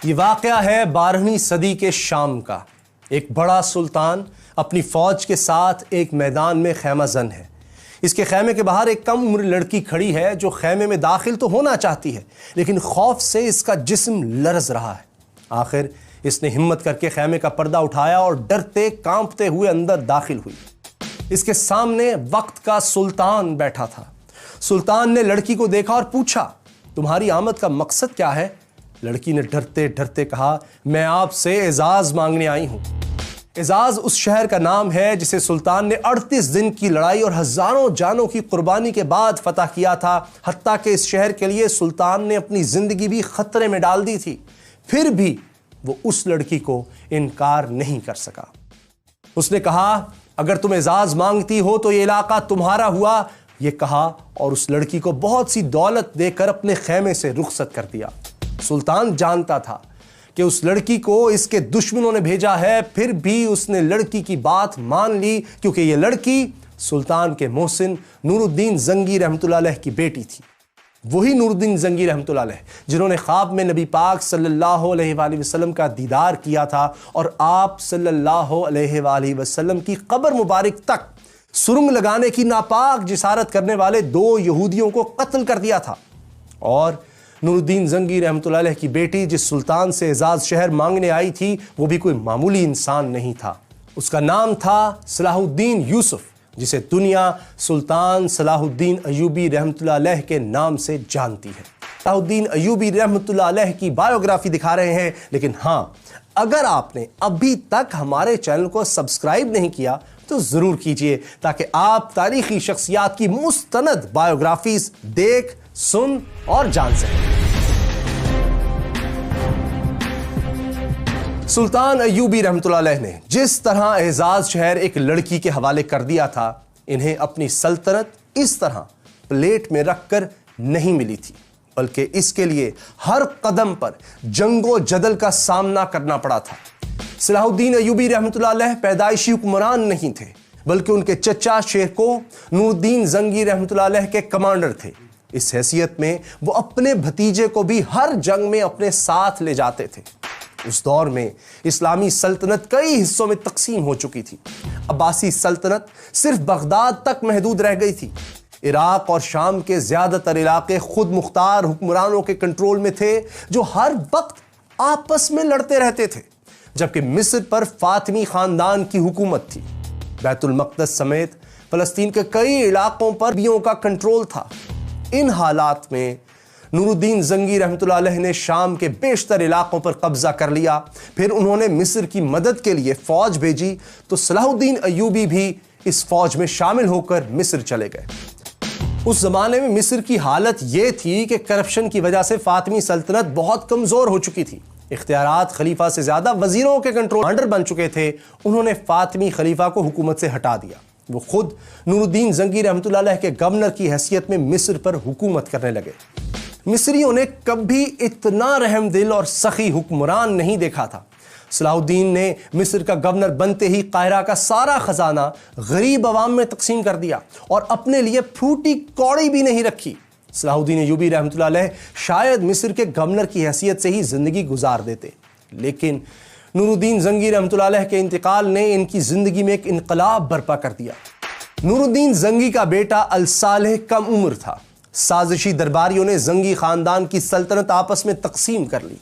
یہ واقعہ ہے 12ویں صدی کے شام کا۔ ایک بڑا سلطان اپنی فوج کے ساتھ ایک میدان میں خیمہ زن ہے۔ اس کے خیمے کے باہر ایک کم عمر لڑکی کھڑی ہے جو خیمے میں داخل تو ہونا چاہتی ہے، لیکن خوف سے اس کا جسم لرز رہا ہے۔ آخر اس نے ہمت کر کے خیمے کا پردہ اٹھایا اور ڈرتے کانپتے ہوئے اندر داخل ہوئی۔ اس کے سامنے وقت کا سلطان بیٹھا تھا۔ سلطان نے لڑکی کو دیکھا اور پوچھا، تمہاری آمد کا مقصد کیا ہے؟ لڑکی نے ڈرتے ڈرتے کہا، میں آپ سے اعزاز مانگنے آئی ہوں۔ اعزاز اس شہر کا نام ہے جسے سلطان نے 38 دن کی لڑائی اور ہزاروں جانوں کی قربانی کے بعد فتح کیا تھا، حتیٰ کہ اس شہر کے لیے سلطان نے اپنی زندگی بھی خطرے میں ڈال دی تھی۔ پھر بھی وہ اس لڑکی کو انکار نہیں کر سکا۔ اس نے کہا، اگر تم اعزاز مانگتی ہو تو یہ علاقہ تمہارا ہوا، یہ کہا اور اس لڑکی کو بہت سی دولت دے کر اپنے خیمے سے رخصت کر دیا۔ سلطان جانتا تھا کہ اس لڑکی کو اس کے دشمنوں نے بھیجا ہے، پھر بھی اس نے لڑکی کی بات مان لی، کیونکہ یہ لڑکی سلطان کے محسن نور الدین زنگی رحمۃ اللہ علیہ کی بیٹی تھی۔ وہی نور الدین زنگی رحمۃ اللہ علیہ جنہوں نے خواب میں نبی پاک صلی اللہ علیہ وآلہ وسلم کا دیدار کیا تھا اور آپ صلی اللہ علیہ وآلہ وسلم کی قبر مبارک تک سرنگ لگانے کی ناپاک جسارت کرنے والے 2 یہودیوں کو قتل کر دیا تھا۔ اور نور الدین زنگی رحمۃ اللہ علیہ کی بیٹی جس سلطان سے اعزاز شہر مانگنے آئی تھی، وہ بھی کوئی معمولی انسان نہیں تھا۔ اس کا نام تھا صلاح الدین یوسف، جسے دنیا سلطان صلاح الدین ایوبی رحمۃ اللہ علیہ کے نام سے جانتی ہے۔ صلاح الدین ایوبی رحمۃ اللہ علیہ کی بایوگرافی دکھا رہے ہیں، لیکن ہاں، اگر آپ نے ابھی تک ہمارے چینل کو سبسکرائب نہیں کیا تو ضرور کیجئے، تاکہ آپ تاریخی شخصیات کی مستند بایوگرافیز دیکھ، سن اور جان سکیں۔ سلطان ایوبی رحمۃ اللہ علیہ نے جس طرح اعزاز شہر ایک لڑکی کے حوالے کر دیا تھا، انہیں اپنی سلطنت اس طرح پلیٹ میں رکھ کر نہیں ملی تھی، بلکہ اس کے لیے ہر قدم پر جنگ و جدل کا سامنا کرنا پڑا تھا۔ صلاح الدین ایوبی رحمۃ اللہ علیہ پیدائشی حکمران نہیں تھے، بلکہ ان کے چچا شیرکو نور الدین زنگی رحمۃ اللہ علیہ کے کمانڈر تھے۔ اس حیثیت میں وہ اپنے بھتیجے کو بھی ہر جنگ میں اپنے ساتھ لے جاتے تھے۔ اس دور میں اسلامی سلطنت کئی حصوں میں تقسیم ہو چکی تھی۔ عباسی سلطنت صرف بغداد تک محدود رہ گئی تھی۔ عراق اور شام کے زیادہ تر علاقے خود مختار حکمرانوں کے کنٹرول میں تھے، جو ہر وقت آپس میں لڑتے رہتے تھے، جبکہ مصر پر فاطمی خاندان کی حکومت تھی۔ بیت المقدس سمیت فلسطین کے کئی علاقوں پر بیوں کا کنٹرول تھا۔ ان حالات میں نور الدین زنگی رحمۃ اللہ علیہ نے شام کے بیشتر علاقوں پر قبضہ کر لیا۔ پھر انہوں نے مصر کی مدد کے لیے فوج بھیجی تو صلاح الدین ایوبی بھی اس فوج میں شامل ہو کر مصر چلے گئے۔ اس زمانے میں مصر کی حالت یہ تھی کہ کرپشن کی وجہ سے فاطمی سلطنت بہت کمزور ہو چکی تھی۔ اختیارات خلیفہ سے زیادہ وزیروں کے کنٹرول بن چکے تھے۔ انہوں نے فاطمی خلیفہ کو حکومت سے ہٹا دیا۔ وہ خود نور الدین زنگی رحمۃ اللہ علیہ کے گورنر کی حیثیت میں مصر پر حکومت کرنے لگے۔ مصریوں نے کبھی اتنا رحم دل اور سخی حکمران نہیں دیکھا تھا۔ صلاح الدین نے مصر کا گورنر بنتے ہی قاہرہ کا سارا خزانہ غریب عوام میں تقسیم کر دیا اور اپنے لیے پھوٹی کوڑی بھی نہیں رکھی۔ صلاح الدین ایوبی رحمۃ اللہ علیہ شاید مصر کے گورنر کی حیثیت سے ہی زندگی گزار دیتے، لیکن نور الدین زنگی رحمۃ اللہ علیہ کے انتقال نے ان کی زندگی میں ایک انقلاب برپا کر دیا۔ نور الدین زنگی کا بیٹا الصالح کم عمر تھا۔ سازشی درباریوں نے زنگی خاندان کی سلطنت آپس میں تقسیم کر لی۔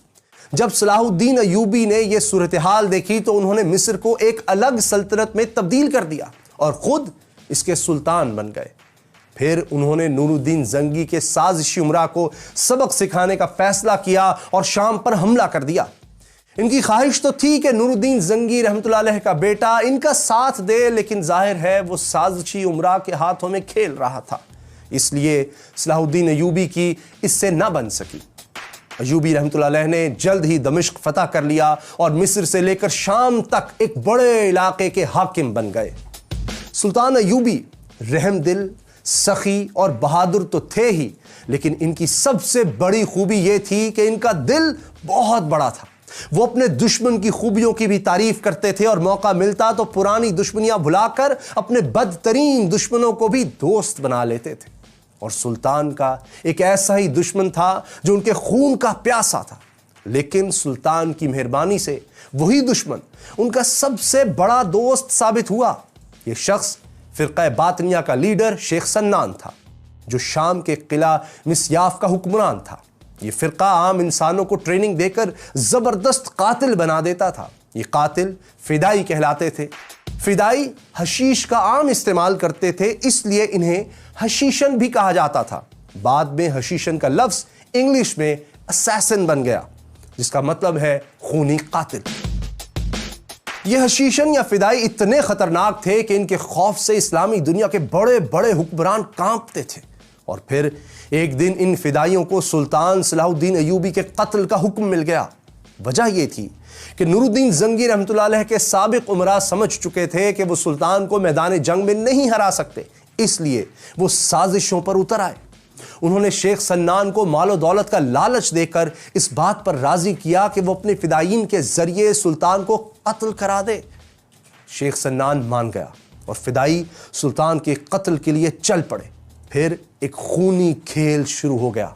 جب صلاح الدین ایوبی نے یہ صورتحال دیکھی تو انہوں نے مصر کو ایک الگ سلطنت میں تبدیل کر دیا اور خود اس کے سلطان بن گئے۔ پھر انہوں نے نور الدین زنگی کے سازشی امراء کو سبق سکھانے کا فیصلہ کیا اور شام پر حملہ کر دیا۔ ان کی خواہش تو تھی کہ نور الدین زنگی رحمۃ اللہ علیہ کا بیٹا ان کا ساتھ دے، لیکن ظاہر ہے وہ سازشی امراء کے ہاتھوں میں کھیل رہا تھا، اس لیے صلاح الدین ایوبی کی اس سے نہ بن سکی۔ ایوبی رحمۃ اللہ علیہ نے جلد ہی دمشق فتح کر لیا اور مصر سے لے کر شام تک ایک بڑے علاقے کے حاکم بن گئے۔ سلطان ایوبی رحم دل، سخی اور بہادر تو تھے ہی، لیکن ان کی سب سے بڑی خوبی یہ تھی کہ ان کا دل بہت بڑا تھا۔ وہ اپنے دشمن کی خوبیوں کی بھی تعریف کرتے تھے اور موقع ملتا تو پرانی دشمنیاں بھلا کر اپنے بدترین دشمنوں کو بھی دوست بنا لیتے تھے۔ اور سلطان کا ایک ایسا ہی دشمن تھا جو ان کے خون کا پیاسا تھا، لیکن سلطان کی مہربانی سے وہی دشمن ان کا سب سے بڑا دوست ثابت ہوا۔ یہ شخص فرقہ باطنیہ کا لیڈر شیخ سنان تھا، جو شام کے قلعہ مسیاف کا حکمران تھا۔ یہ فرقہ عام انسانوں کو ٹریننگ دے کر زبردست قاتل بنا دیتا تھا۔ یہ قاتل فدائی کہلاتے تھے۔ فدائی حشیش کا عام استعمال کرتے تھے، اس لیے انہیں حشیشن بھی کہا جاتا تھا۔ بعد میں حشیشن کا لفظ انگلش میں اسیسن بن گیا، جس کا مطلب ہے خونی قاتل۔ یہ حشیشن یا فدائی اتنے خطرناک تھے کہ ان کے خوف سے اسلامی دنیا کے بڑے بڑے حکمران کانپتے تھے۔ اور پھر ایک دن ان فدائیوں کو سلطان صلاح الدین ایوبی کے قتل کا حکم مل گیا۔ وجہ یہ تھی کہ نور الدین زنگی رحمۃ اللہ علیہ کے سابق امراء سمجھ چکے تھے کہ وہ سلطان کو میدان جنگ میں نہیں ہرا سکتے، اس لیے وہ سازشوں پر اتر آئے۔ انہوں نے شیخ سنان کو مال و دولت کا لالچ دے کر اس بات پر راضی کیا کہ وہ اپنے فدائین کے ذریعے سلطان کو قتل کرا دے۔ شیخ سنان مان گیا اور فدائی سلطان کے قتل کے لیے چل پڑے۔ پھر ایک خونی کھیل شروع ہو گیا۔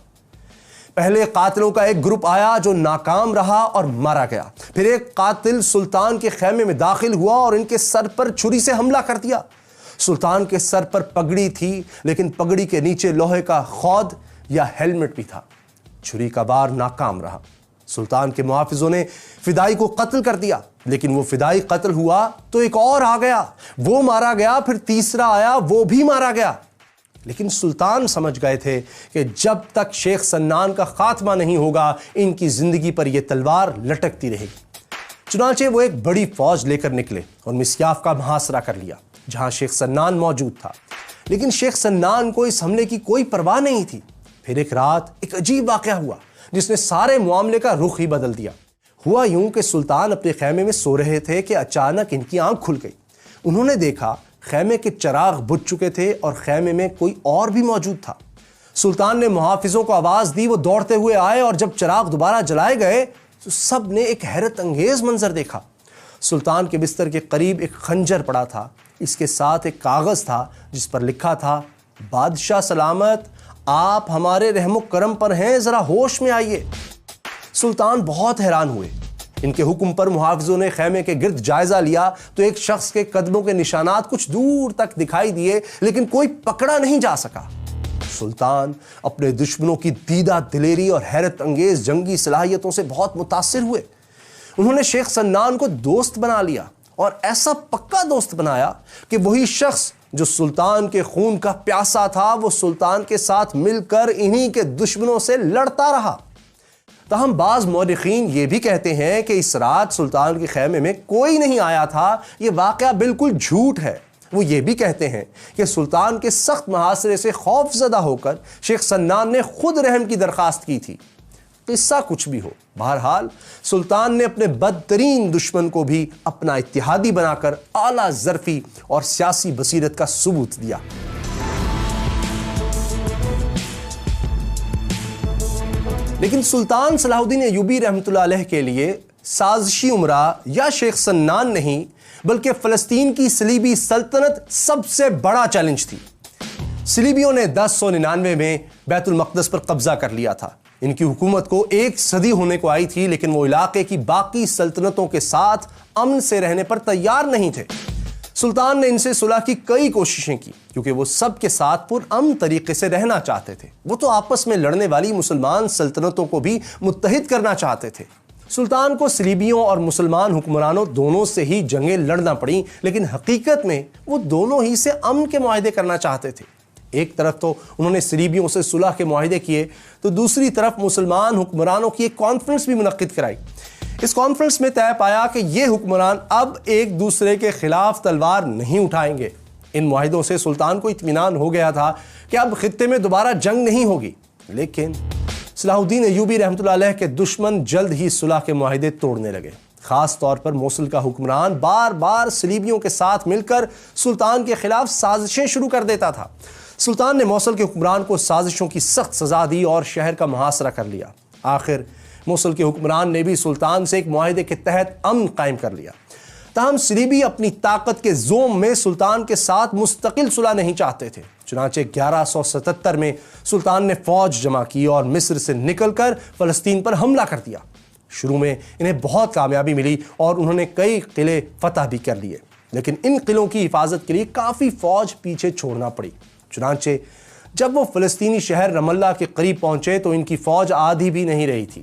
پہلے قاتلوں کا ایک گروپ آیا جو ناکام رہا اور مارا گیا۔ پھر ایک قاتل سلطان کے خیمے میں داخل ہوا اور ان کے سر پر چھری سے حملہ کر دیا۔ سلطان کے سر پر پگڑی تھی، لیکن پگڑی کے نیچے لوہے کا خود یا ہیلمٹ بھی تھا۔ چھری کا وار ناکام رہا۔ سلطان کے محافظوں نے فدائی کو قتل کر دیا، لیکن وہ فدائی قتل ہوا تو ایک اور آ گیا، وہ مارا گیا۔ پھر تیسرا آیا، وہ بھی مارا گیا۔ لیکن سلطان سمجھ گئے تھے کہ جب تک شیخ سنان کا خاتمہ نہیں ہوگا، ان کی زندگی پر یہ تلوار لٹکتی رہے گی۔ چنانچہ وہ ایک بڑی فوج لے کر نکلے اور مسیاف کا محاصرہ کر لیا، جہاں شیخ سنان موجود تھا۔ لیکن شیخ سنان کو اس حملے کی کوئی پرواہ نہیں تھی۔ پھر ایک رات ایک عجیب واقعہ ہوا جس نے سارے معاملے کا رخ ہی بدل دیا۔ ہوا یوں کہ سلطان اپنے خیمے میں سو رہے تھے کہ اچانک ان کی آنکھ کھل گئی۔ انہوں نے دیکھا خیمے کے چراغ بجھ چکے تھے اور خیمے میں کوئی اور بھی موجود تھا۔ سلطان نے محافظوں کو آواز دی، وہ دوڑتے ہوئے آئے اور جب چراغ دوبارہ جلائے گئے تو سب نے ایک حیرت انگیز منظر دیکھا۔ سلطان کے بستر کے قریب ایک خنجر پڑا تھا، اس کے ساتھ ایک کاغذ تھا جس پر لکھا تھا، بادشاہ سلامت، آپ ہمارے رحم و کرم پر ہیں، ذرا ہوش میں آئیے۔ سلطان بہت حیران ہوئے۔ ان کے حکم پر محافظوں نے خیمے کے گرد جائزہ لیا تو ایک شخص کے قدموں کے نشانات کچھ دور تک دکھائی دیے، لیکن کوئی پکڑا نہیں جا سکا۔ سلطان اپنے دشمنوں کی دیدہ دلیری اور حیرت انگیز جنگی صلاحیتوں سے بہت متاثر ہوئے۔ انہوں نے شیخ سنان کو دوست بنا لیا اور ایسا پکا دوست بنایا کہ وہی شخص جو سلطان کے خون کا پیاسا تھا، وہ سلطان کے ساتھ مل کر انہی کے دشمنوں سے لڑتا رہا۔ تاہم بعض مورخین یہ بھی کہتے ہیں کہ اس رات سلطان کے خیمے میں کوئی نہیں آیا تھا۔ یہ واقعہ بالکل جھوٹ ہے۔ وہ یہ بھی کہتے ہیں کہ سلطان کے سخت محاصرے سے خوف زدہ ہو کر شیخ سنان نے خود رحم کی درخواست کی تھی۔ قصہ کچھ بھی ہو، بہرحال سلطان نے اپنے بدترین دشمن کو بھی اپنا اتحادی بنا کر اعلیٰ ظرفی اور سیاسی بصیرت کا ثبوت دیا۔ لیکن سلطان صلاح الدین ایوبی رحمۃ اللہ علیہ کے لیے سازشی امراء یا شیخ سنان نہیں، بلکہ فلسطین کی صلیبی سلطنت سب سے بڑا چیلنج تھی۔ صلیبیوں نے 1099 میں بیت المقدس پر قبضہ کر لیا تھا۔ ان کی حکومت کو 1 صدی ہونے کو آئی تھی، لیکن وہ علاقے کی باقی سلطنتوں کے ساتھ امن سے رہنے پر تیار نہیں تھے۔ سلطان نے ان سے صلح کی کئی کوششیں کی، کیونکہ وہ سب کے ساتھ پرامن طریقے سے رہنا چاہتے تھے۔ وہ تو آپس میں لڑنے والی مسلمان سلطنتوں کو بھی متحد کرنا چاہتے تھے۔ سلطان کو صلیبیوں اور مسلمان حکمرانوں دونوں سے ہی جنگیں لڑنا پڑیں، لیکن حقیقت میں وہ دونوں ہی سے امن کے معاہدے کرنا چاہتے تھے۔ ایک طرف تو انہوں نے صلیبیوں سے صلح کے معاہدے کیے، تو دوسری طرف مسلمان حکمرانوں کی ایک کانفرنس بھی منعقد کرائی۔ اس کانفرنس میں طے پایا کہ یہ حکمران اب ایک دوسرے کے خلاف تلوار نہیں اٹھائیں گے۔ ان معاہدوں سے سلطان کو اطمینان ہو گیا تھا کہ اب خطے میں دوبارہ جنگ نہیں ہوگی۔ لیکن صلاح الدین ایوبی رحمۃ اللہ علیہ کے دشمن جلد ہی صلح کے معاہدے توڑنے لگے۔ خاص طور پر موصل کا حکمران بار بار صلیبیوں کے ساتھ مل کر سلطان کے خلاف سازشیں شروع کر دیتا تھا۔ سلطان نے موصل کے حکمران کو سازشوں کی سخت سزا دی اور شہر کا محاصرہ کر لیا۔ آخر موصل کے حکمران نے بھی سلطان سے ایک معاہدے کے تحت امن قائم کر لیا۔ تاہم صلیبی اپنی طاقت کے زوم میں سلطان کے ساتھ مستقل صلح نہیں چاہتے تھے۔ چنانچہ 1177 میں سلطان نے فوج جمع کی اور مصر سے نکل کر فلسطین پر حملہ کر دیا۔ شروع میں انہیں بہت کامیابی ملی اور انہوں نے کئی قلعے فتح بھی کر لیے، لیکن ان قلعوں کی حفاظت کے لیے کافی فوج پیچھے چھوڑنا پڑی۔ چنانچہ جب وہ فلسطینی شہر رام اللہ کے قریب پہنچے تو ان کی فوج آدھی بھی نہیں رہی تھی۔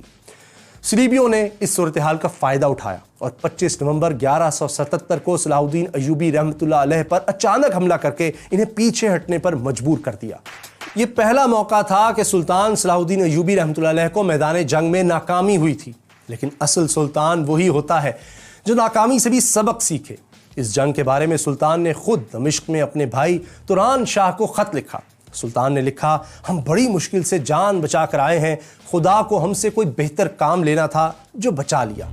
صلیبیوں نے اس صورتحال کا فائدہ اٹھایا اور 25 نومبر 1177 کو صلاح الدین ایوبی رحمۃ اللہ علیہ پر اچانک حملہ کر کے انہیں پیچھے ہٹنے پر مجبور کر دیا۔ یہ پہلا موقع تھا کہ سلطان صلاح الدین ایوبی رحمۃ اللہ علیہ کو میدان جنگ میں ناکامی ہوئی تھی، لیکن اصل سلطان وہی ہوتا ہے جو ناکامی سے بھی سبق سیکھے۔ اس جنگ کے بارے میں سلطان نے خود دمشق میں اپنے بھائی توران شاہ کو خط لکھا۔ سلطان نے لکھا، ہم بڑی مشکل سے جان بچا کر آئے ہیں، خدا کو ہم سے کوئی بہتر کام لینا تھا جو بچا لیا۔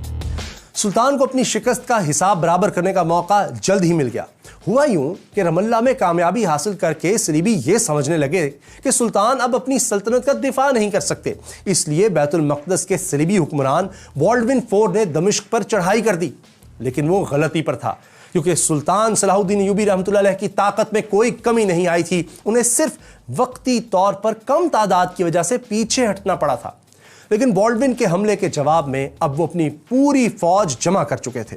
سلطان کو اپنی شکست کا حساب برابر کرنے کا موقع جلد ہی مل گیا۔ ہوا یوں کہ رام اللہ میں کامیابی حاصل کر کے صلیبی یہ سمجھنے لگے کہ سلطان اب اپنی سلطنت کا دفاع نہیں کر سکتے، اس لیے بیت المقدس کے صلیبی حکمران بالڈون فور نے دمشق پر چڑھائی کر دی۔ لیکن وہ غلطی پر تھا، کیونکہ سلطان صلاح الدین ایوبی رحمۃ اللہ علیہ کی طاقت میں کوئی کمی نہیں آئی تھی، انہیں صرف وقتی طور پر کم تعداد کی وجہ سے پیچھے ہٹنا پڑا تھا۔ لیکن بالڈون کے حملے کے جواب میں اب وہ اپنی پوری فوج جمع کر چکے تھے۔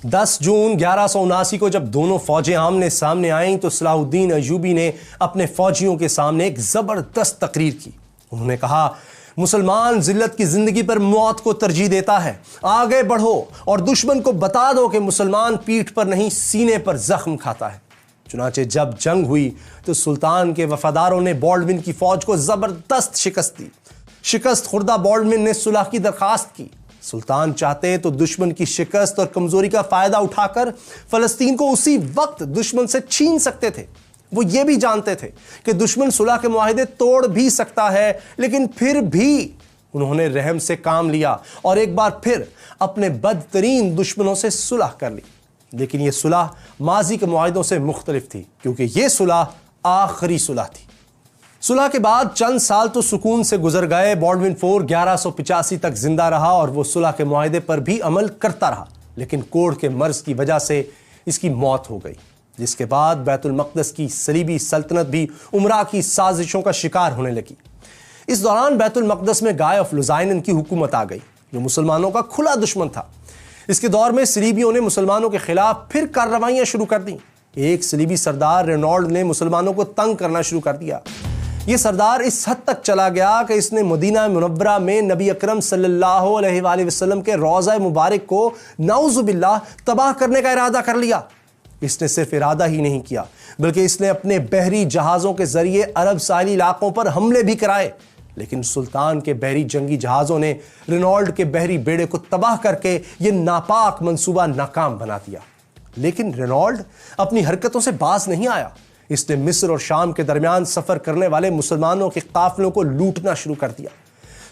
10 جون 1179 کو جب دونوں فوجیں آمنے سامنے آئیں تو صلاح الدین ایوبی نے اپنے فوجیوں کے سامنے ایک زبردست تقریر کی۔ انہوں نے کہا، مسلمان ذلت کی زندگی پر موت کو ترجیح دیتا ہے، آگے بڑھو اور دشمن کو بتا دو کہ مسلمان پیٹھ پر نہیں سینے پر زخم کھاتا ہے۔ چنانچہ جب جنگ ہوئی تو سلطان کے وفاداروں نے بالڈون کی فوج کو زبردست شکست دی۔ شکست خوردہ بالڈون نے صلح کی درخواست کی۔ سلطان چاہتے تو دشمن کی شکست اور کمزوری کا فائدہ اٹھا کر فلسطین کو اسی وقت دشمن سے چھین سکتے تھے۔ وہ یہ بھی جانتے تھے کہ دشمن صلح کے معاہدے توڑ بھی سکتا ہے، لیکن پھر بھی انہوں نے رحم سے کام لیا اور ایک بار پھر اپنے بدترین دشمنوں سے صلح کر لی۔ لیکن یہ صلح ماضی کے معاہدوں سے مختلف تھی، کیونکہ یہ صلح آخری صلح تھی۔ صلح کے بعد چند سال تو سکون سے گزر گئے۔ بالڈون فور 1185 تک زندہ رہا اور وہ صلح کے معاہدے پر بھی عمل کرتا رہا، لیکن کوڑ کے مرض کی وجہ سے اس کی موت ہو گئی، جس کے بعد بیت المقدس کی صلیبی سلطنت بھی امراء کی سازشوں کا شکار ہونے لگی۔ اس دوران بیت المقدس میں گائے آف لوزائنن کی حکومت آ گئی، جو مسلمانوں کا کھلا دشمن تھا۔ اس کے دور میں صلیبیوں نے مسلمانوں کے خلاف پھر کارروائیاں شروع کر دیں۔ ایک صلیبی سردار رینالڈ نے مسلمانوں کو تنگ کرنا شروع کر دیا۔ یہ سردار اس حد تک چلا گیا کہ اس نے مدینہ منورہ میں نبی اکرم صلی اللہ علیہ وآلہ وسلم کے روضہ مبارک کو نعوذ باللہ تباہ کرنے کا ارادہ کر لیا۔ اس نے صرف ارادہ ہی نہیں کیا، بلکہ اس نے اپنے بحری جہازوں کے ذریعے عرب ساحلی علاقوں پر حملے بھی کرائے۔ لیکن سلطان کے بحری جنگی جہازوں نے رینالڈ کے بحری بیڑے کو تباہ کر کے یہ ناپاک منصوبہ ناکام بنا دیا۔ لیکن رینالڈ اپنی حرکتوں سے باز نہیں آیا۔ اس نے مصر اور شام کے درمیان سفر کرنے والے مسلمانوں کے قافلوں کو لوٹنا شروع کر دیا۔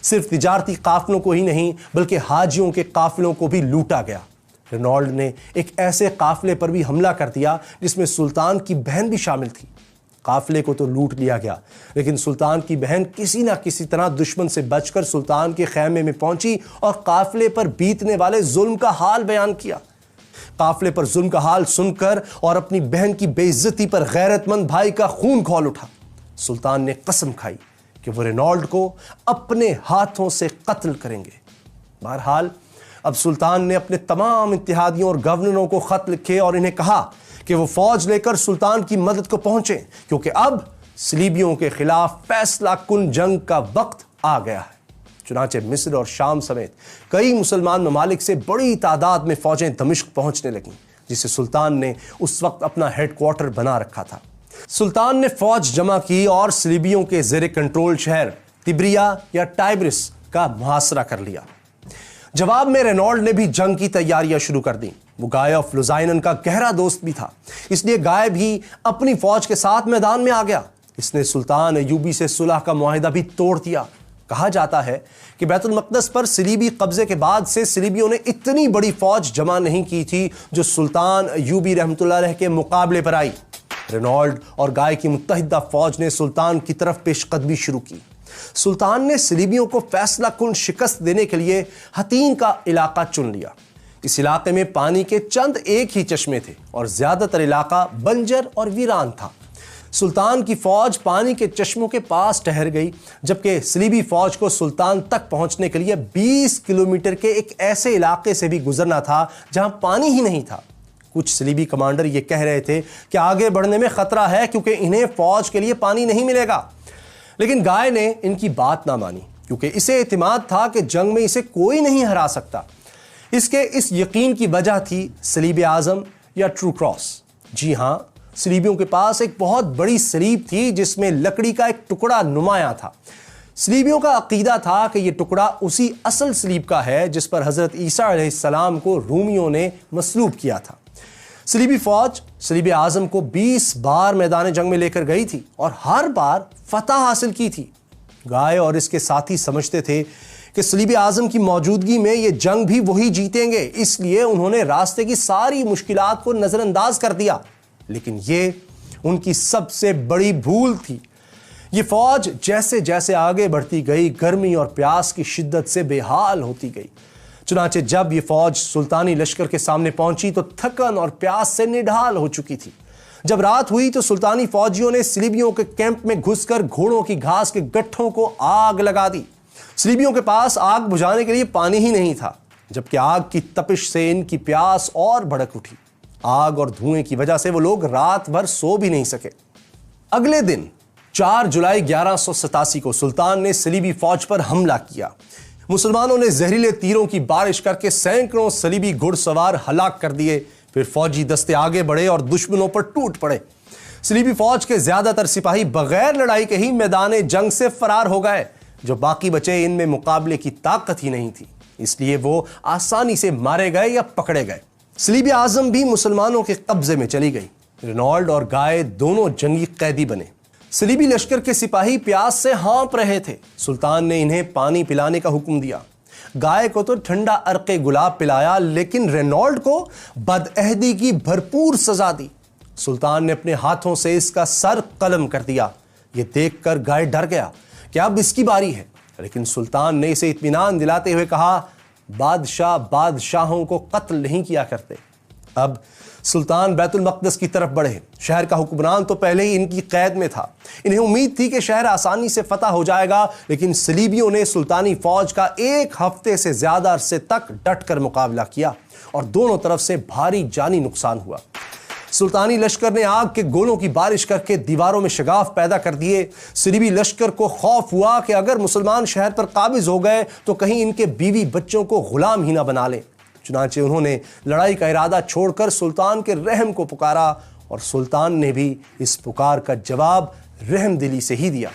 صرف تجارتی قافلوں کو ہی نہیں بلکہ حاجیوں کے قافلوں کو بھی لوٹا گیا۔ رینالڈ نے ایک ایسے قافلے پر بھی حملہ کر دیا جس میں سلطان کی بہن بھی شامل تھی۔ قافلے کو تو لوٹ لیا گیا، لیکن سلطان کی بہن کسی نہ کسی طرح دشمن سے بچ کر سلطان کے خیمے میں پہنچی اور قافلے پر بیتنے والے ظلم کا حال بیان کیا۔ قافلے پر ظلم کا حال سن کر اور اپنی بہن کی بے عزتی پر غیرت مند بھائی کا خون کھول اٹھا۔ سلطان نے قسم کھائی کہ وہ رینالڈ کو اپنے ہاتھوں سے قتل کریں گے۔ بہرحال اب سلطان نے اپنے تمام اتحادیوں اور گورنروں کو خط لکھے اور انہیں کہا کہ وہ فوج لے کر سلطان کی مدد کو پہنچیں، کیونکہ اب صلیبیوں کے خلاف فیصلہ کن جنگ کا وقت آ گیا ہے۔ چنانچہ مصر اور شام سمیت کئی مسلمان ممالک سے بڑی تعداد میں فوجیں دمشق پہنچنے لگیں، جسے سلطان نے اس وقت اپنا ہیڈ کوارٹر بنا رکھا تھا۔ سلطان نے فوج جمع کی اور صلیبیوں کے زیر کنٹرول شہر تبریا یا ٹائبرس کا محاصرہ کر لیا۔ جواب میں رینالڈ نے بھی جنگ کی تیاریاں شروع کر دیں۔ وہ گائے آف لوزائنن کا گہرا دوست بھی تھا، اس لیے گائے بھی اپنی فوج کے ساتھ میدان میں آ گیا۔ اس نے سلطان ایوبی سے صلح کا معاہدہ بھی توڑ دیا۔ کہا جاتا ہے کہ بیت المقدس پر صلیبی قبضے کے بعد سے صلیبیوں نے اتنی بڑی فوج جمع نہیں کی تھی جو سلطان ایوبی رحمۃ اللہ علیہ کے مقابلے پر آئی۔ رینالڈ اور گائے کی متحدہ فوج نے سلطان کی طرف پیش قدمی شروع کی۔ سلطان نے صلیبیوں کو فیصلہ کن شکست دینے کے لیے حتین کا علاقہ چن لیا۔ اس علاقے میں پانی کے چند ایک ہی چشمے تھے اور زیادہ تر علاقہ بنجر اور ویران تھا۔ سلطان کی فوج پانی کے چشموں کے پاس ٹھہر گئی، جبکہ صلیبی فوج کو سلطان تک پہنچنے کے لیے 20 کلومیٹر کے ایک ایسے علاقے سے بھی گزرنا تھا جہاں پانی ہی نہیں تھا۔ کچھ صلیبی کمانڈر یہ کہہ رہے تھے کہ آگے بڑھنے میں خطرہ ہے کیونکہ انہیں فوج کے لیے پانی نہیں ملے گا، لیکن گائے نے ان کی بات نہ مانی کیونکہ اسے اعتماد تھا کہ جنگ میں اسے کوئی نہیں ہرا سکتا۔ اس یقین کی وجہ تھی صلیب اعظم یا ٹرو کراس۔ جی ہاں، صلیبیوں کے پاس ایک بہت بڑی صلیب تھی جس میں لکڑی کا ایک ٹکڑا نمایاں تھا۔ صلیبیوں کا عقیدہ تھا کہ یہ ٹکڑا اسی اصل صلیب کا ہے جس پر حضرت عیسیٰ علیہ السلام کو رومیوں نے مصلوب کیا تھا۔ صلیبی فوج صلیب اعظم کو 20 بار میدان جنگ میں لے کر گئی تھی اور ہر بار فتح حاصل کی تھی۔ گائے اور اس کے ساتھی سمجھتے تھے کہ صلیب اعظم کی موجودگی میں یہ جنگ بھی وہی جیتیں گے، اس لیے انہوں نے راستے کی ساری مشکلات کو نظر انداز کر دیا، لیکن یہ ان کی سب سے بڑی بھول تھی۔ یہ فوج جیسے جیسے آگے بڑھتی گئی، گرمی اور پیاس کی شدت سے بے حال ہوتی گئی۔ چنانچہ جب یہ فوج سلطانی لشکر کے سامنے پہنچی تو تھکن اور پیاس سے نڈھال ہو چکی تھی۔ جب رات ہوئی تو سلطانی فوجیوں نے صلیبیوں کے کیمپ میں گھس کر گھوڑوں کی گھاس کے گٹھوں کو آگ لگا دی۔ صلیبیوں کے پاس آگ بجھانے کے لیے پانی ہی نہیں تھا، جبکہ آگ کی تپش سے ان کی پیاس اور بھڑک اٹھی۔ آگ اور دھوئیں کی وجہ سے وہ لوگ رات بھر سو بھی نہیں سکے۔ اگلے دن 4 جولائی 1187 کو سلطان نے صلیبی فوج پر حملہ کیا۔ مسلمانوں نے زہریلے تیروں کی بارش کر کے سینکڑوں صلیبی گھڑ سوار ہلاک کر دیے۔ پھر فوجی دستے آگے بڑھے اور دشمنوں پر ٹوٹ پڑے۔ صلیبی فوج کے زیادہ تر سپاہی بغیر لڑائی کے ہی میدان جنگ سے فرار ہو گئے۔ جو باقی بچے ان میں مقابلے کی طاقت ہی نہیں تھی، اس لیے وہ آسانی سے مارے گئے یا پکڑے گئے۔ صلیب اعظم بھی مسلمانوں کے قبضے میں چلی گئی۔ رینالڈ اور گائے دونوں جنگی قیدی بنے۔ صلیبی لشکر کے سپاہی پیاس سے ہانپ رہے تھے۔ سلطان نے انہیں پانی پلانے کا حکم دیا۔ گائے کو تو ٹھنڈا عرق گلاب پلایا، لیکن رینالڈ کو بدعہدی کی بھرپور سزا دی۔ سلطان نے اپنے ہاتھوں سے اس کا سر قلم کر دیا۔ یہ دیکھ کر گائے ڈر گیا کہ اب اس کی باری ہے، لیکن سلطان نے اسے اطمینان دلاتے ہوئے کہا، بادشاہ بادشاہوں کو قتل نہیں کیا کرتے۔ اب سلطان بیت المقدس کی طرف بڑھے۔ شہر کا حکمران تو پہلے ہی ان کی قید میں تھا۔ انہیں امید تھی کہ شہر آسانی سے فتح ہو جائے گا، لیکن صلیبیوں نے سلطانی فوج کا 1 ہفتے سے زیادہ عرصے تک ڈٹ کر مقابلہ کیا اور دونوں طرف سے بھاری جانی نقصان ہوا۔ سلطانی لشکر نے آگ کے گولوں کی بارش کر کے دیواروں میں شگاف پیدا کر دیے۔ صلیبی لشکر کو خوف ہوا کہ اگر مسلمان شہر پر قابض ہو گئے تو کہیں ان کے بیوی بچوں کو غلام ہی نہ بنا لیں۔ چنانچہ انہوں نے لڑائی کا ارادہ چھوڑ کر سلطان کے رحم کو پکارا، اور سلطان نے بھی اس پکار کا جواب رحم دلی سے ہی دیا۔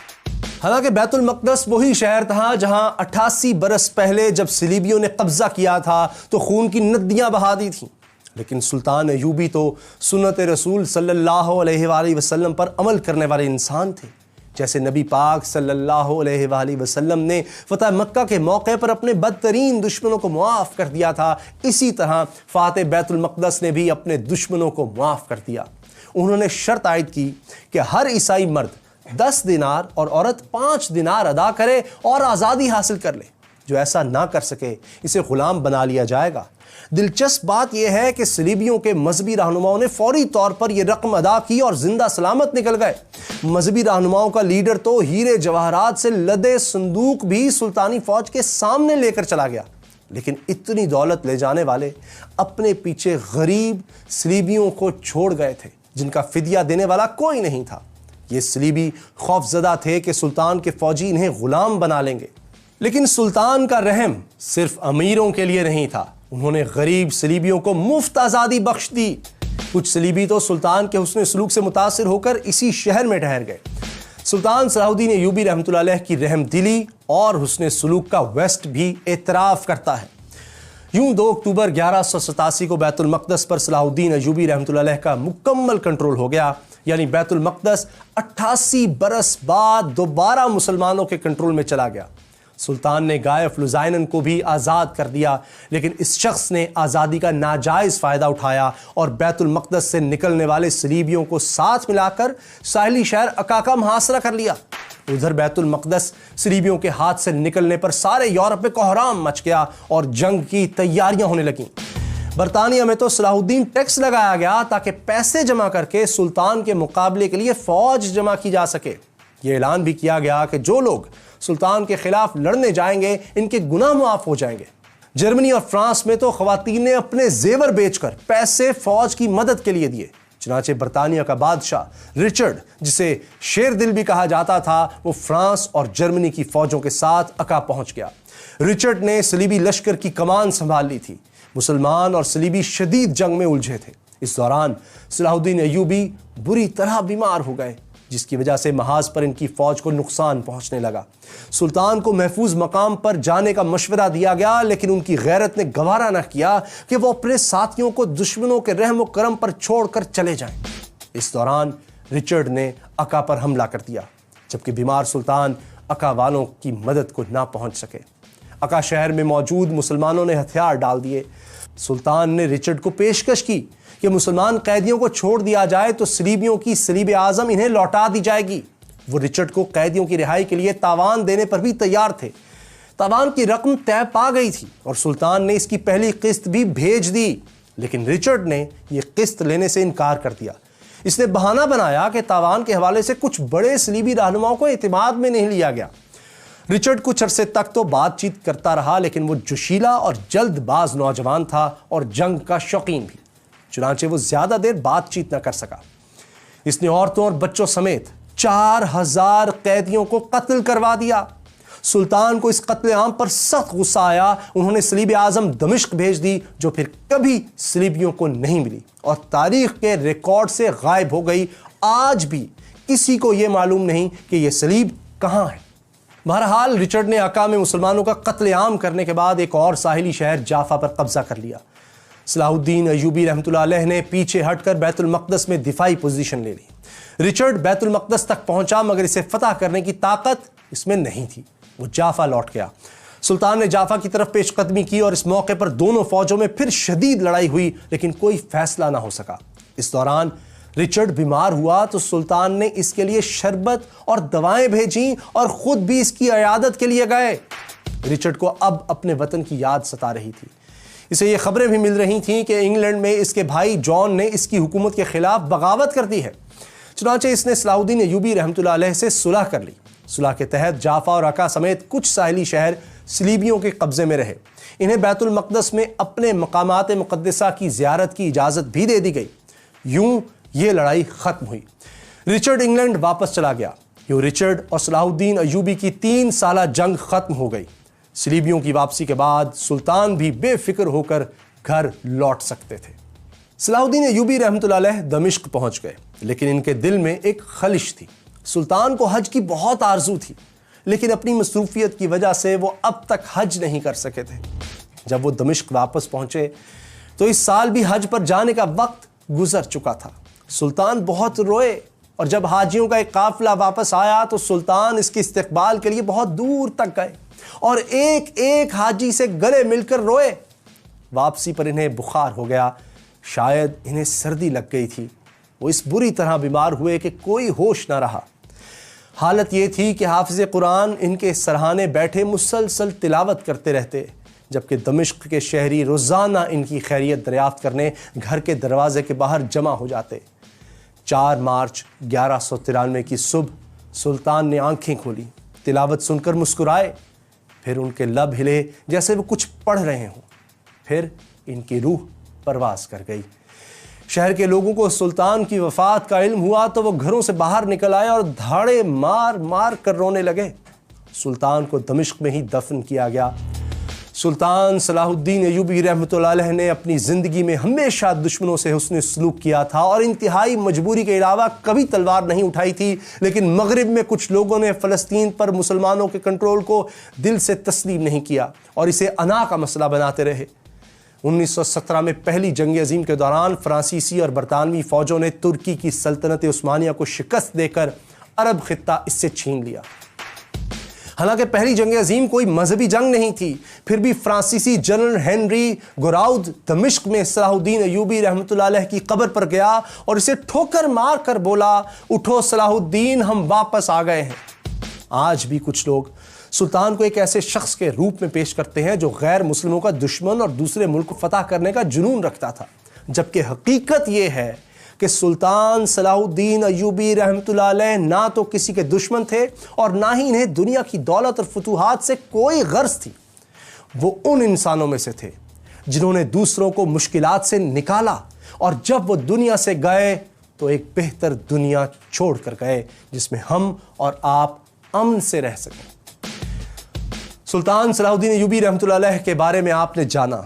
حالانکہ بیت المقدس وہی شہر تھا جہاں 88 برس پہلے جب صلیبیوں نے قبضہ کیا تھا تو خون کی ندیاں بہا دی تھیں، لیکن سلطان ایوبی تو سنت رسول صلی اللہ علیہ وآلہ وسلم پر عمل کرنے والے انسان تھے۔ جیسے نبی پاک صلی اللہ علیہ وآلہ وسلم نے فتح مکہ کے موقع پر اپنے بدترین دشمنوں کو معاف کر دیا تھا، اسی طرح فاتح بیت المقدس نے بھی اپنے دشمنوں کو معاف کر دیا۔ انہوں نے شرط عائد کی کہ ہر عیسائی مرد 10 دینار اور عورت 5 دینار ادا کرے اور آزادی حاصل کر لے۔ جو ایسا نہ کر سکے اسے غلام بنا لیا جائے گا۔ دلچسپ بات یہ ہے کہ صلیبیوں کے مذہبی رہنماؤں نے فوری طور پر یہ رقم ادا کی اور زندہ سلامت نکل گئے۔ مذہبی رہنماؤں کا لیڈر تو ہیرے جواہرات سے لدے صندوق بھی سلطانی فوج کے سامنے لے کر چلا گیا، لیکن اتنی دولت لے جانے والے اپنے پیچھے غریب صلیبیوں کو چھوڑ گئے تھے جن کا فدیہ دینے والا کوئی نہیں تھا۔ یہ صلیبی خوفزدہ تھے کہ سلطان کے فوجی انہیں غلام بنا لیں گے، لیکن سلطان کا رحم صرف امیروں کے لیے نہیں تھا۔ انہوں نے غریب صلیبیوں کو مفت آزادی بخش دی۔ کچھ صلیبی تو سلطان کے حسن سلوک سے متاثر ہو کر اسی شہر میں ٹھہر گئے۔ سلطان صلاح الدین ایوبی رحمۃ اللہ علیہ کی رحم دلی اور حسن سلوک کا ویسٹ بھی اعتراف کرتا ہے۔ یوں 2 اکتوبر 1187 کو بیت المقدس پر صلاح الدین ایوبی رحمۃ اللہ علیہ کا مکمل کنٹرول ہو گیا، یعنی بیت المقدس 88 برس بعد دوبارہ مسلمانوں کے کنٹرول میں چلا گیا۔ سلطان نے گائے فلوزائنن کو بھی آزاد کر دیا، لیکن اس شخص نے آزادی کا ناجائز فائدہ اٹھایا اور بیت المقدس سے نکلنے والے صلیبیوں کو ساتھ ملا کر ساحلی شہر عکا کا محاصرہ کر لیا۔ ادھر بیت المقدس صلیبیوں کے ہاتھ سے نکلنے پر سارے یورپ میں کوہرام مچ گیا اور جنگ کی تیاریاں ہونے لگیں۔ برطانیہ میں تو صلاح الدین ٹیکس لگایا گیا تاکہ پیسے جمع کر کے سلطان کے مقابلے کے لیے فوج جمع کی جا سکے۔ یہ اعلان بھی کیا گیا کہ جو لوگ سلطان کے خلاف لڑنے جائیں گے ان کے گناہ معاف ہو جائیں گے۔ جرمنی اور فرانس میں تو خواتین نے اپنے زیور بیچ کر پیسے فوج کی مدد کے لیے دیے۔ چنانچہ برطانیہ کا بادشاہ رچرڈ، جسے شیر دل بھی کہا جاتا تھا، وہ فرانس اور جرمنی کی فوجوں کے ساتھ اکا پہنچ گیا۔ رچرڈ نے صلیبی لشکر کی کمان سنبھال لی تھی۔ مسلمان اور صلیبی شدید جنگ میں الجھے تھے۔ اس دوران صلاح الدین ایوبی بری طرح بیمار ہو گئے، جس کی وجہ سے محاذ پر ان کی فوج کو نقصان پہنچنے لگا۔ سلطان کو محفوظ مقام پر جانے کا مشورہ دیا گیا، لیکن ان کی غیرت نے گوارا نہ کیا کہ وہ اپنے ساتھیوں کو دشمنوں کے رحم و کرم پر چھوڑ کر چلے جائیں۔ اس دوران رچرڈ نے اکا پر حملہ کر دیا، جبکہ بیمار سلطان اکا والوں کی مدد کو نہ پہنچ سکے۔ اکا شہر میں موجود مسلمانوں نے ہتھیار ڈال دیے۔ سلطان نے رچرڈ کو پیشکش کی کہ مسلمان قیدیوں کو چھوڑ دیا جائے تو صلیبیوں کی صلیب اعظم انہیں لوٹا دی جائے گی۔ وہ رچرڈ کو قیدیوں کی رہائی کے لیے تاوان دینے پر بھی تیار تھے۔ تاوان کی رقم طے پا گئی تھی اور سلطان نے اس کی پہلی قسط بھی بھیج دی، لیکن رچرڈ نے یہ قسط لینے سے انکار کر دیا۔ اس نے بہانہ بنایا کہ تاوان کے حوالے سے کچھ بڑے صلیبی رہنماؤں کو اعتماد میں نہیں لیا گیا۔ رچرڈ کچھ عرصے تک تو بات چیت کرتا رہا، لیکن وہ جوشیلا اور جلد باز نوجوان تھا اور جنگ کا شوقین بھی، چنانچہ وہ زیادہ دیر بات چیت نہ کر سکا۔ اس نے عورتوں اور بچوں سمیت 4000 قیدیوں کو قتل کروا دیا۔ سلطان کو اس قتل عام پر سخت غصہ آیا۔ انہوں نے صلیب اعظم دمشق بھیج دی، جو پھر کبھی صلیبیوں کو نہیں ملی اور تاریخ کے ریکارڈ سے غائب ہو گئی۔ آج بھی کسی کو یہ معلوم نہیں کہ یہ صلیب کہاں ہے۔ بہرحال رچرڈ نے اکا میں مسلمانوں کا قتل عام کرنے کے بعد ایک اور ساحلی شہر جافا پر قبضہ کر لیا۔ صلاح الدین ایوبی رحمۃ اللہ علیہ نے پیچھے ہٹ کر بیت المقدس میں دفاعی پوزیشن لے لی۔ رچرڈ بیت المقدس تک پہنچا، مگر اسے فتح کرنے کی طاقت اس میں نہیں تھی۔ وہ جافا لوٹ گیا۔ سلطان نے جافا کی طرف پیش قدمی کی اور اس موقع پر دونوں فوجوں میں پھر شدید لڑائی ہوئی، لیکن کوئی فیصلہ نہ ہو سکا۔ اس دوران رچرڈ بیمار ہوا تو سلطان نے اس کے لیے شربت اور دوائیں بھیجیں اور خود بھی اس کی عیادت کے لیے گئے۔ رچرڈ کو اب اپنے وطن کی یاد ستا رہی تھی۔ اسے یہ خبریں بھی مل رہی تھیں کہ انگلینڈ میں اس کے بھائی جان نے اس کی حکومت کے خلاف بغاوت کر دی ہے۔ چنانچہ اس نے صلاح الدین ایوبی رحمۃ اللہ علیہ سے صلح کر لی۔ صلح کے تحت جافا اور اکا سمیت کچھ ساحلی شہر صلیبیوں کے قبضے میں رہے۔ انہیں بیت المقدس میں اپنے مقامات مقدسہ کی زیارت کی اجازت بھی دے دی گئی۔ یوں یہ لڑائی ختم ہوئی۔ رچرڈ انگلینڈ واپس چلا گیا۔ یوں رچرڈ اور صلاح الدین ایوبی کی 3 سالہ جنگ ختم ہو گئی۔ صلیبیوں کی واپسی کے بعد سلطان بھی بے فکر ہو کر گھر لوٹ سکتے تھے۔ صلاح الدین ایوبی رحمۃ اللہ علیہ دمشق پہنچ گئے، لیکن ان کے دل میں ایک خلش تھی۔ سلطان کو حج کی بہت آرزو تھی، لیکن اپنی مصروفیت کی وجہ سے وہ اب تک حج نہیں کر سکے تھے۔ جب وہ دمشق واپس پہنچے تو اس سال بھی حج پر جانے کا وقت گزر چکا تھا۔ سلطان بہت روئے، اور جب حاجیوں کا ایک قافلہ واپس آیا تو سلطان اس کے استقبال کے لیے بہت دور تک گئے اور ایک ایک حاجی سے گلے مل کر روئے۔ واپسی پر انہیں بخار ہو گیا، شاید انہیں سردی لگ گئی تھی۔ وہ اس بری طرح بیمار ہوئے کہ کوئی ہوش نہ رہا۔ حالت یہ تھی کہ حافظ قرآن ان کے سرہانے بیٹھے مسلسل تلاوت کرتے رہتے، جبکہ دمشق کے شہری روزانہ ان کی خیریت دریافت کرنے گھر کے دروازے کے باہر جمع ہو جاتے۔ 4 مارچ 1193 کی صبح سلطان نے آنکھیں کھولی، تلاوت سن کر مسکرائے، پھر ان کے لب ہلے جیسے وہ کچھ پڑھ رہے ہوں، پھر ان کی روح پرواز کر گئی۔ شہر کے لوگوں کو سلطان کی وفات کا علم ہوا تو وہ گھروں سے باہر نکل آئے اور دھاڑے مار مار کر رونے لگے۔ سلطان کو دمشق میں ہی دفن کیا گیا۔ سلطان صلاح الدین ایوبی رحمۃ اللہ علیہ نے اپنی زندگی میں ہمیشہ دشمنوں سے حسن سلوک کیا تھا اور انتہائی مجبوری کے علاوہ کبھی تلوار نہیں اٹھائی تھی، لیکن مغرب میں کچھ لوگوں نے فلسطین پر مسلمانوں کے کنٹرول کو دل سے تسلیم نہیں کیا اور اسے انا کا مسئلہ بناتے رہے۔ 1917 میں پہلی جنگ عظیم کے دوران فرانسیسی اور برطانوی فوجوں نے ترکی کی سلطنت عثمانیہ کو شکست دے کر عرب خطہ اس سے چھین لیا۔ حالانکہ پہلی جنگ عظیم کوئی مذہبی جنگ نہیں تھی، پھر بھی فرانسیسی جنرل ہنری گوراؤد دمشق میں صلاح الدین ایوبی رحمۃ اللہ علیہ کی قبر پر گیا اور اسے ٹھوکر مار کر بولا، اٹھو صلاح الدین، ہم واپس آ گئے ہیں۔ آج بھی کچھ لوگ سلطان کو ایک ایسے شخص کے روپ میں پیش کرتے ہیں جو غیر مسلموں کا دشمن اور دوسرے ملک کو فتح کرنے کا جنون رکھتا تھا، جبکہ حقیقت یہ ہے کہ سلطان صلاح الدین ایوبی رحمۃ اللہ علیہ نہ تو کسی کے دشمن تھے اور نہ ہی انہیں دنیا کی دولت اور فتوحات سے کوئی غرض تھی۔ وہ ان انسانوں میں سے تھے جنہوں نے دوسروں کو مشکلات سے نکالا، اور جب وہ دنیا سے گئے تو ایک بہتر دنیا چھوڑ کر گئے جس میں ہم اور آپ امن سے رہ سکیں۔ سلطان صلاح الدین ایوبی رحمۃ اللہ علیہ کے بارے میں آپ نے جانا۔